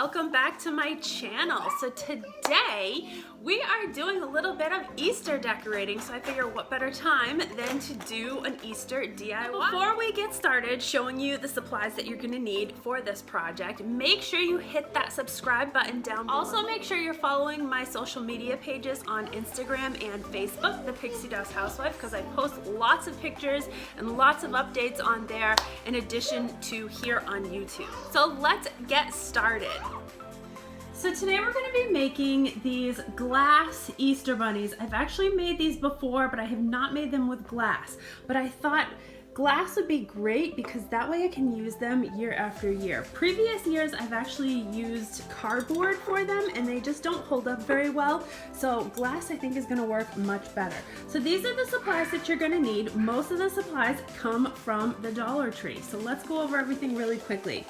welcome back to my channel. So today we are doing a little bit of Easter decorating, so I figure what better time than to do an Easter DIY. Before we get started showing you the supplies that you're gonna need for this project, make sure you hit that subscribe button down below. Also make sure you're following my social media pages on Instagram and Facebook, the Pixie Dust Housewife, because I post lots of pictures and lots of updates on there in addition to here on YouTube. So let's get started. So today we're going to be making these glass Easter bunnies. I've actually made these before, but I have not made them with glass. But I thought glass would be great because that way I can use them year after year. Previous years I've actually used cardboard for them and they just don't hold up very well. So glass I think is going to work much better. So these are the supplies that you're going to need. Most of the supplies come from the Dollar Tree. So let's go over everything really quickly.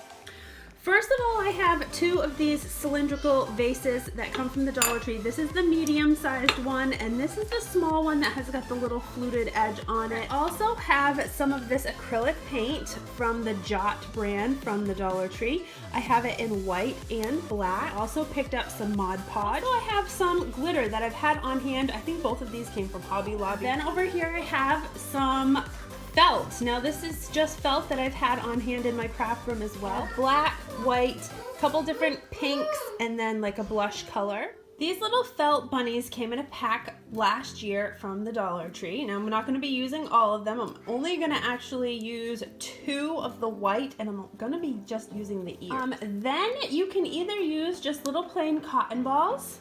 First of all, I have two of these cylindrical vases that come from the Dollar Tree. This is the medium-sized one, and this is the small one that has got the little fluted edge on it. I also have some of this acrylic paint from the Jot brand from the Dollar Tree. I have it in white and black. I also picked up some Mod Podge. Also, I have some glitter that I've had on hand. I think both of these came from Hobby Lobby. Then over here I have some felt. Now this is just felt that I've had on hand in my craft room as well. Black, white, a couple different pinks, and then like a blush color. These little felt bunnies came in a pack last year from the Dollar Tree. Now I'm not going to be using all of them. I'm only going to actually use two of the white, and I'm going to be just using the ears. Then you can either use just little plain cotton balls,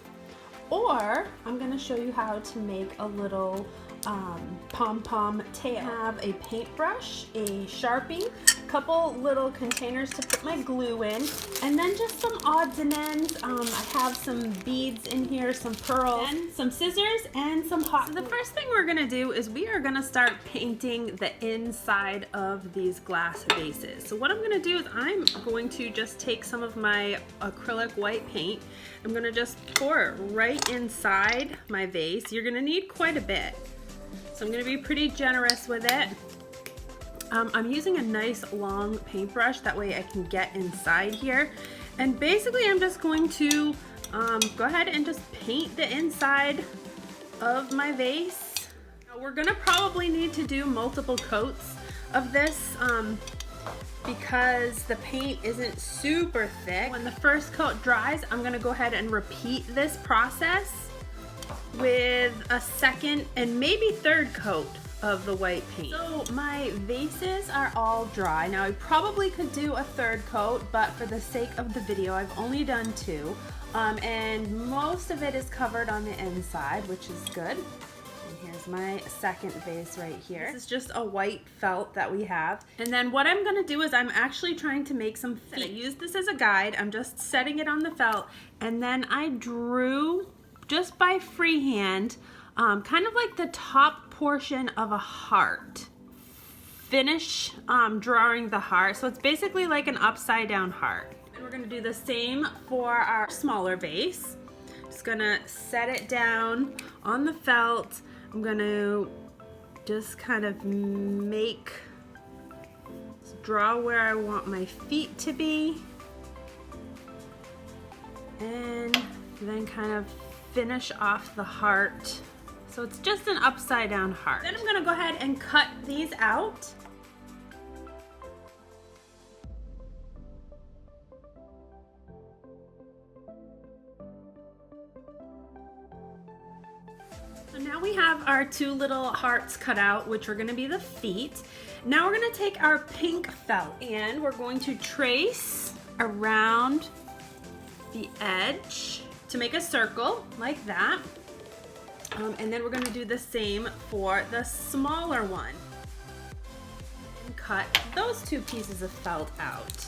or I'm going to show you how to make a little pom-pom tail. I have a paintbrush, a Sharpie, a couple little containers to put my glue in, and then just some odds and ends. I have some beads in here, some pearls, and some scissors, and some hot glue. So the first thing we're gonna do is we are gonna start painting the inside of these glass vases. So what I'm gonna do is I'm going to just take some of my acrylic white paint. I'm gonna just pour it right inside my vase. You're gonna need quite a bit. So I'm going to be pretty generous with it. I'm using a nice long paintbrush, that way I can get inside here. And basically I'm just going to go ahead and just paint the inside of my vase. Now we're going to probably need to do multiple coats of this because the paint isn't super thick. When the first coat dries, I'm going to go ahead and repeat this process with a second and maybe third coat of the white paint. So my vases are all dry. Now I probably could do a third coat, but for the sake of the video, I've only done two. And most of it is covered on the inside, which is good. And here's my second vase right here. This is just a white felt that we have. And then what I'm gonna do is I'm actually trying to make some feet. I use this as a guide. I'm just setting it on the felt, and then I drew just by freehand, kind of like the top portion of a heart. Finish drawing the heart. So it's basically like an upside down heart. And we're gonna do the same for our smaller vase. Just gonna set it down on the felt. I'm gonna just kind of draw where I want my feet to be. And then kind of finish off the heart. So it's just an upside down heart. Then I'm gonna go ahead and cut these out. So now we have our two little hearts cut out, which are gonna be the feet. Now we're gonna take our pink felt and we're going to trace around the edge to make a circle like that. And then we're going to do the same for the smaller one. And cut those two pieces of felt out.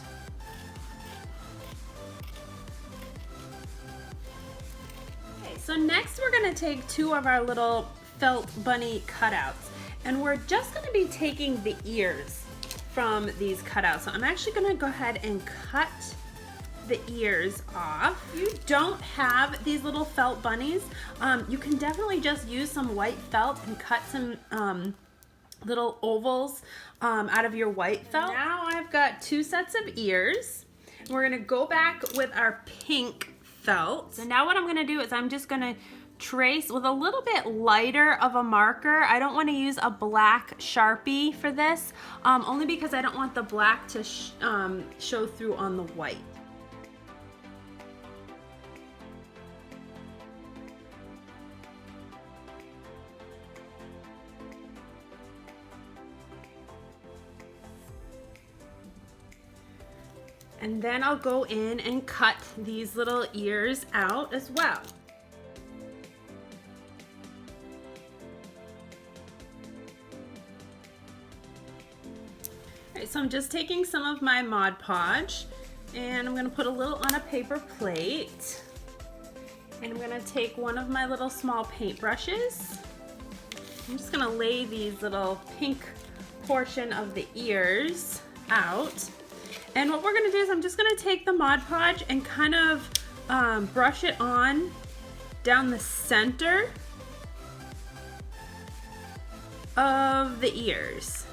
Okay, so next we're going to take two of our little felt bunny cutouts, and we're just going to be taking the ears from these cutouts. So I'm actually going to go ahead and cut the ears off. If you don't have these little felt bunnies, you can definitely just use some white felt and cut some little ovals out of your white felt. Now I've got two sets of ears. We're gonna go back with our pink felt. So now what I'm gonna do is I'm just gonna trace with a little bit lighter of a marker. I don't want to use a black Sharpie for this, only because I don't want the black to show through on the white. And then I'll go in and cut these little ears out as well. Alright, so I'm just taking some of my Mod Podge and I'm going to put a little on a paper plate. And I'm going to take one of my little small paintbrushes. I'm just going to lay these little pink portion of the ears out. And what we're going to do is I'm just going to take the Mod Podge and kind of brush it on down the center of the ears.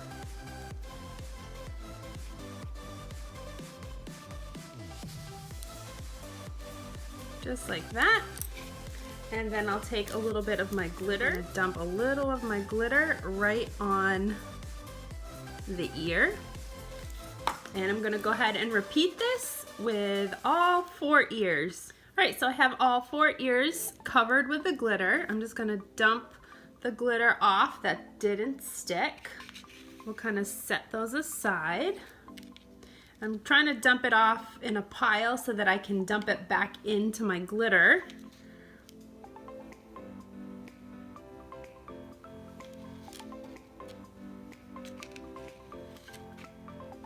Just like that. And then I'll take a little bit of my glitter, dump a little of my glitter right on the ear. And I'm gonna go ahead and repeat this with all 4 ears. All right, so I have all 4 ears covered with the glitter. I'm just gonna dump the glitter off that didn't stick. We'll kind of set those aside. I'm trying to dump it off in a pile so that I can dump it back into my glitter.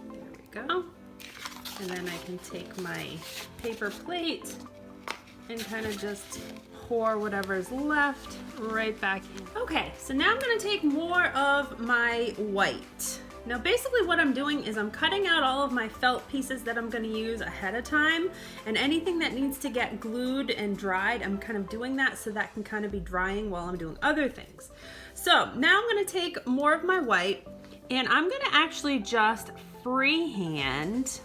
There we go. And then I can take my paper plate and kind of just pour whatever's left right back in. Okay, so now I'm gonna take more of my white. Now basically what I'm doing is I'm cutting out all of my felt pieces that I'm going to use ahead of time, and anything that needs to get glued and dried, I'm kind of doing that so that can kind of be drying while I'm doing other things. So now I'm going to take more of my white and I'm going to actually just freehand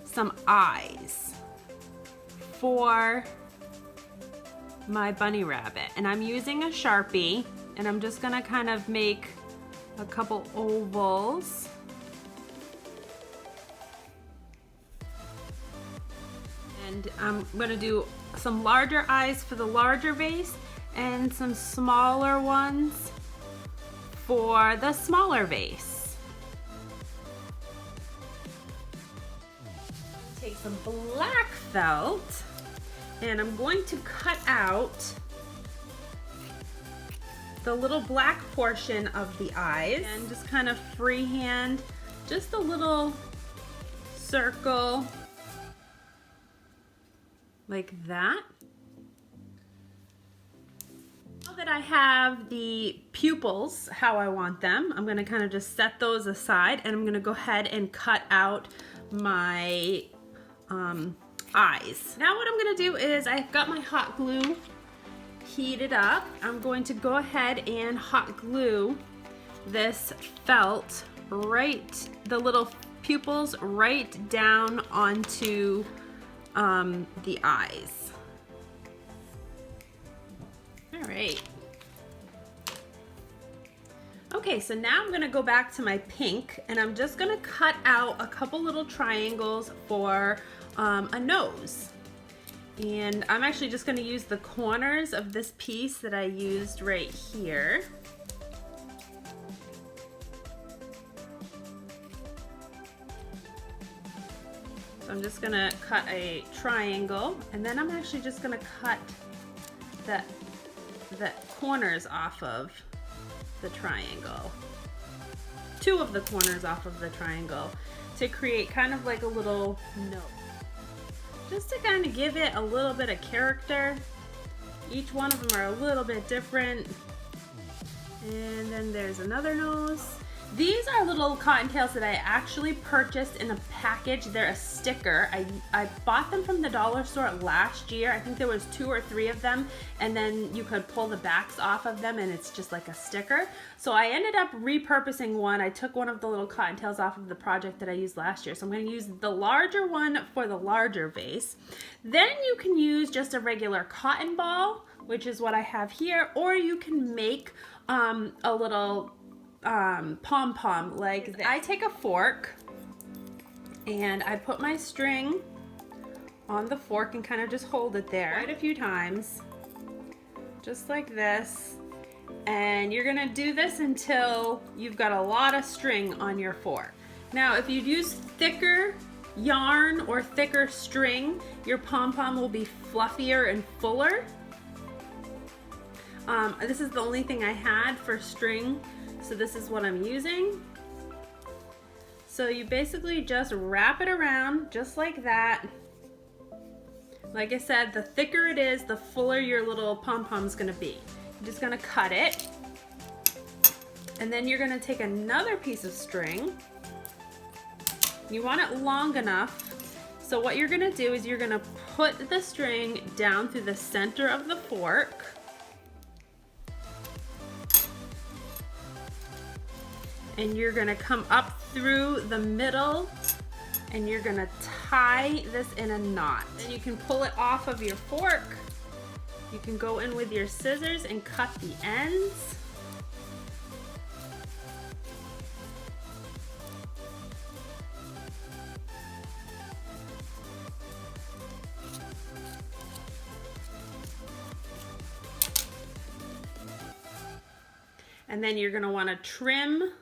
some eyes for my bunny rabbit. And I'm using a Sharpie and I'm just going to kind of make a couple ovals. And I'm going to do some larger eyes for the larger vase and some smaller ones for the smaller vase. Take some black felt and I'm going to cut out the little black portion of the eyes and just kind of freehand just a little circle like that. Now that I have the pupils how I want them, I'm going to kind of just set those aside and I'm going to go ahead and cut out my eyes. Now what I'm going to do is I've got my hot glue heated up. I'm going to go ahead and hot glue this felt right, the little pupils right down onto the eyes. All right. Okay, so now I'm gonna go back to my pink and I'm just gonna cut out a couple little triangles for a nose. And I'm actually just going to use the corners of this piece that I used right here. So I'm just going to cut a triangle and then I'm actually just going to cut the corners off of the triangle. 2 of the corners off of the triangle to create kind of like a little note. Just to kind of give it a little bit of character. Each one of them are a little bit different. And then there's another nose. These are little cottontails that I actually purchased in a package. They're a sticker. I bought them from the dollar store last year. I think there was 2 or 3 of them, and then you could pull the backs off of them and it's just like a sticker. So I ended up repurposing one. I took one of the little cottontails off of the project that I used last year. So I'm going to use the larger one for the larger vase. Then you can use just a regular cotton ball, which is what I have here, or you can make a little pom-pom like this. I take a fork and I put my string on the fork and kind of just hold it there quite a few times, just like this. And you're gonna do this until you've got a lot of string on your fork. Now, if you use thicker yarn or thicker string, your pom-pom will be fluffier and fuller. This is the only thing I had for string, so this is what I'm using. So you basically just wrap it around just like that. Like I said, the thicker it is, the fuller your little pom-pom is gonna be. You're just gonna cut it, and then you're gonna take another piece of string. You want it long enough, so what you're gonna do is you're gonna put the string down through the center of the fork. And you're gonna come up through the middle and you're gonna tie this in a knot. Then you can pull it off of your fork. You can go in with your scissors and cut the ends. And then you're gonna wanna trim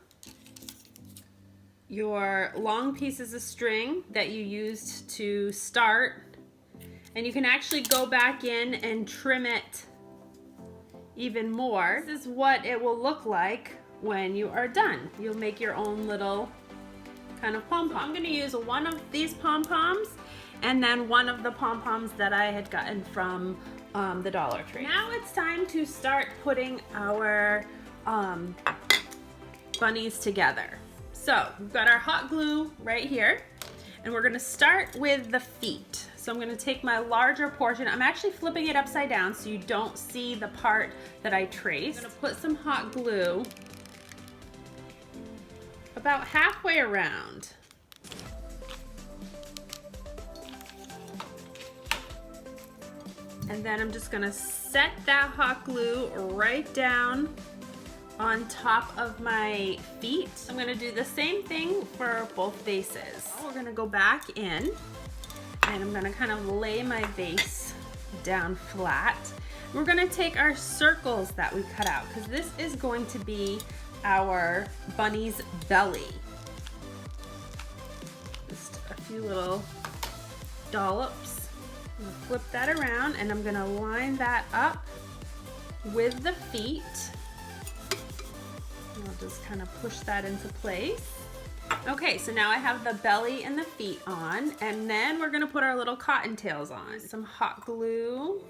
your long pieces of string that you used to start, and you can actually go back in and trim it even more. This is what it will look like when you are done. You'll make your own little kind of pom-pom. I'm gonna use one of these pom-poms and then one of the pom-poms that I had gotten from the Dollar Tree. Now it's time to start putting our bunnies together. So we've got our hot glue right here, and we're gonna start with the feet. So I'm gonna take my larger portion. I'm actually flipping it upside down so you don't see the part that I traced. I'm gonna put some hot glue about halfway around. And then I'm just gonna set that hot glue right down on top of my feet. I'm gonna do the same thing for both vases. We're gonna go back in and I'm gonna kind of lay my vase down flat. We're gonna take our circles that we cut out, because this is going to be our bunny's belly. Just a few little dollops. I'm gonna flip that around and I'm gonna line that up with the feet. I'll just kind of push that into place. Okay, so now I have the belly and the feet on, and then we're gonna put our little cottontails on. Some hot glue.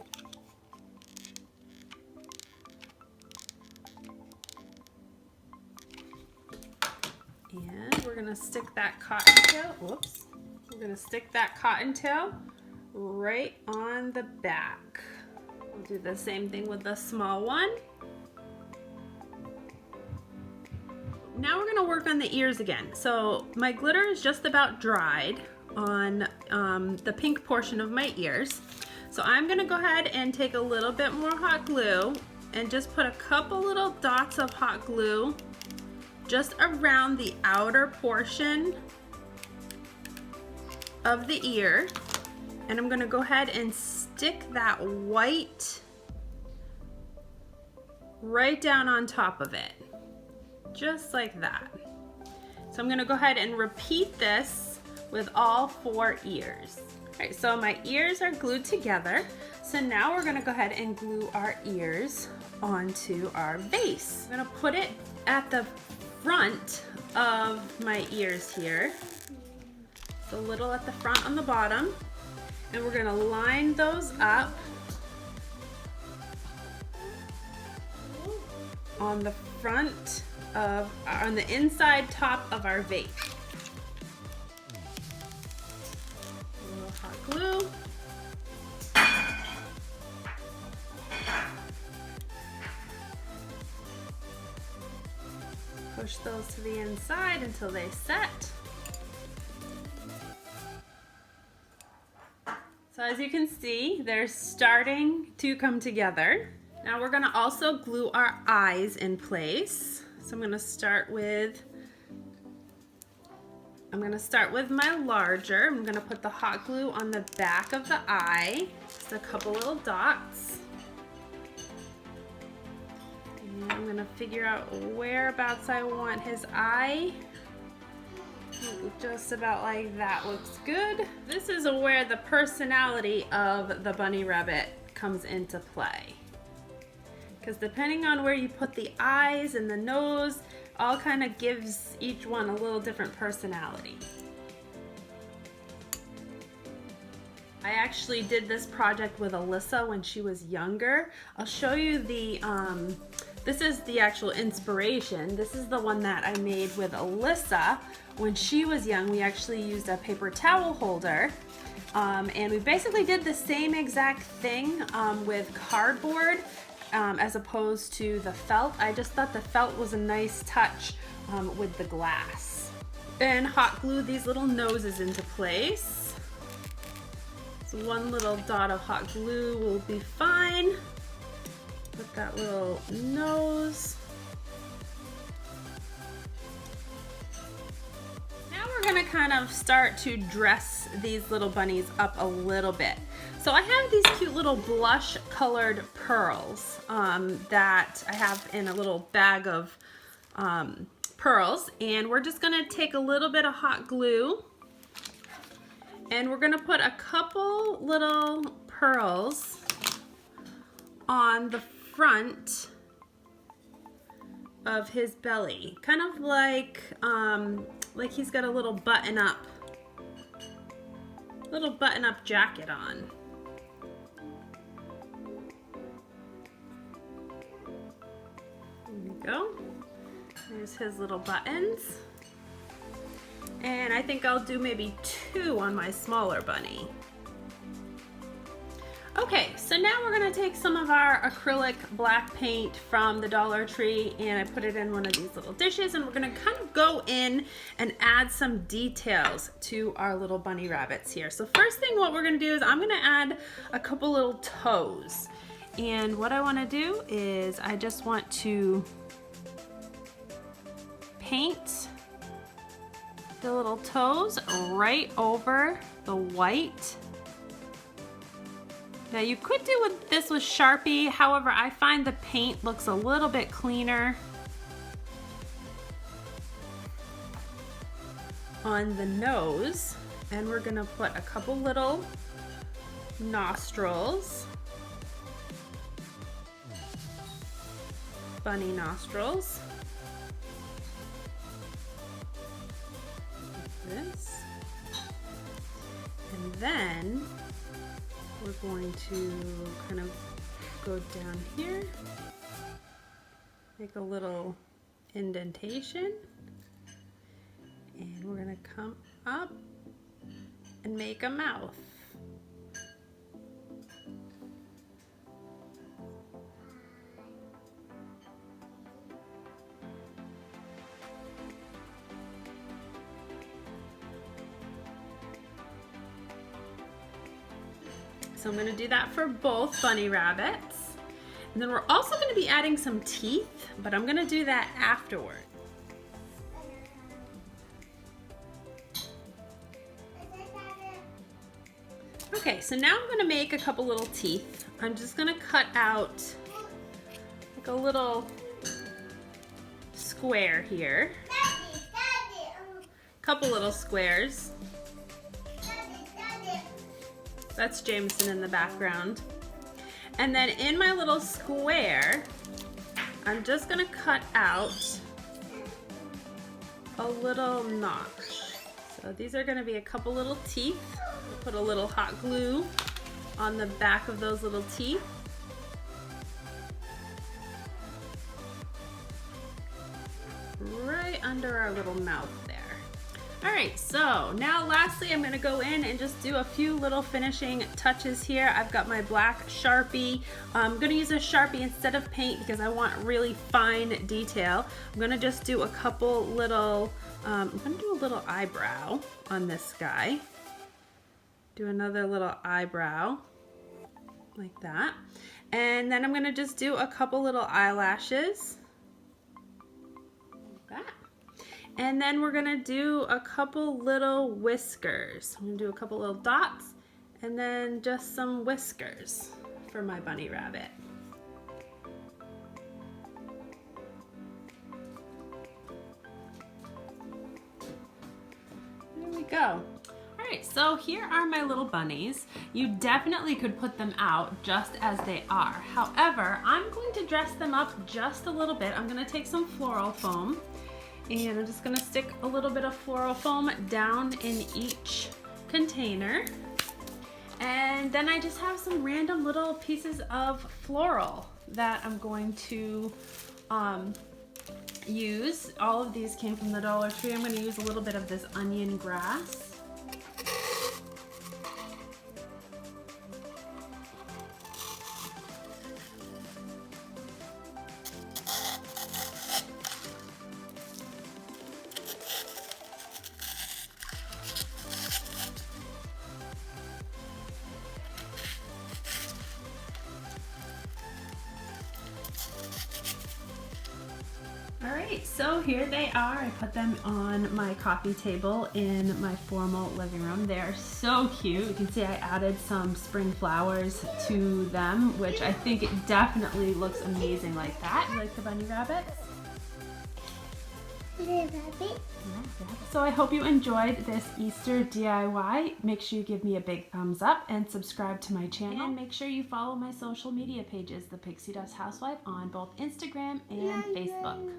And we're gonna stick that cottontail, whoops. We're gonna stick that cottontail right on the back. We'll do the same thing with the small one. Now we're gonna work on the ears again. So my glitter is just about dried on the pink portion of my ears. So I'm gonna go ahead and take a little bit more hot glue and just put a couple little dots of hot glue just around the outer portion of the ear. And I'm gonna go ahead and stick that white right down on top of it. Just like that. So I'm gonna go ahead and repeat this with all 4 ears. All right, so my ears are glued together. So now we're gonna go ahead and glue our ears onto our vase. I'm gonna put it at the front of my ears here. So a little at the front on the bottom. And we're gonna line those up on the front on the inside top of our vase. A little hot glue. Push those to the inside until they set. So as you can see, they're starting to come together. Now we're gonna also glue our eyes in place. So I'm gonna start with my larger. I'm gonna put the hot glue on the back of the eye, just a couple little dots. And I'm gonna figure out whereabouts I want his eye. Just about like that looks good. This is where the personality of the bunny rabbit comes into play. Because depending on where you put the eyes and the nose, all kind of gives each one a little different personality. I actually did this project with Alyssa when she was younger. I'll show you the, this is the actual inspiration. This is the one that I made with Alyssa. When she was young, we actually used a paper towel holder. And we basically did the same exact thing with cardboard as opposed to the felt. I just thought the felt was a nice touch with the glass. And hot glue these little noses into place. So one little dot of hot glue will be fine. Put that little nose. Now we're gonna kind of start to dress these little bunnies up a little bit. So I have these cute little blush colored pearls that I have in a little bag of pearls, and we're just gonna take a little bit of hot glue and we're gonna put a couple little pearls on the front of his belly, kind of like he's got a little button-up jacket on. There we go. There's his little buttons. And I think I'll do maybe 2 on my smaller bunny. Okay, so now we're gonna take some of our acrylic black paint from the Dollar Tree and I put it in one of these little dishes, and we're gonna kind of go in and add some details to our little bunny rabbits here. So first thing what we're gonna do is I'm gonna add a couple little toes. And what I wanna do is I just want to paint the little toes right over the white. Now you could do this with Sharpie, however I find the paint looks a little bit cleaner on the nose. And we're gonna put a couple little nostrils, bunny nostrils. Like this. And then we're going to kind of go down here, make a little indentation, and we're going to come up and make a mouth. So I'm going to do that for both bunny rabbits. And then we're also going to be adding some teeth, but I'm going to do that afterward. Okay, so now I'm going to make a couple little teeth. I'm just going to cut out like a little square here. Couple little squares. That's Jameson in the background. And then in my little square, I'm just gonna cut out a little notch. So these are gonna be a couple little teeth. Put a little hot glue on the back of those little teeth. right under our little mouth there. All right, so now lastly, I'm gonna go in and just do a few little finishing touches here. I've got my black Sharpie. I'm gonna use a Sharpie instead of paint because I want really fine detail. I'm gonna just do a couple little, I'm gonna do a little eyebrow on this guy. Do another little eyebrow like that. And then I'm gonna just do a couple little eyelashes. Like that. And then we're gonna do a couple little whiskers. I'm gonna do a couple little dots and then just some whiskers for my bunny rabbit. There we go. All right, so here are my little bunnies. You definitely could put them out just as they are. However, I'm going to dress them up just a little bit. I'm gonna take some floral foam and I'm just gonna stick a little bit of floral foam down in each container. And then I just have some random little pieces of floral that I'm going to use. All of these came from the Dollar Tree. I'm gonna use a little bit of this onion grass. Alright, so here they are. I put them on my coffee table in my formal living room. They are so cute. You can see I added some spring flowers to them, which I think it definitely looks amazing like that. You like the bunny rabbits? So I hope you enjoyed this Easter DIY. Make sure you give me a big thumbs up and subscribe to my channel. And make sure you follow my social media pages, The Pixie Dust Housewife, on both Instagram and Facebook.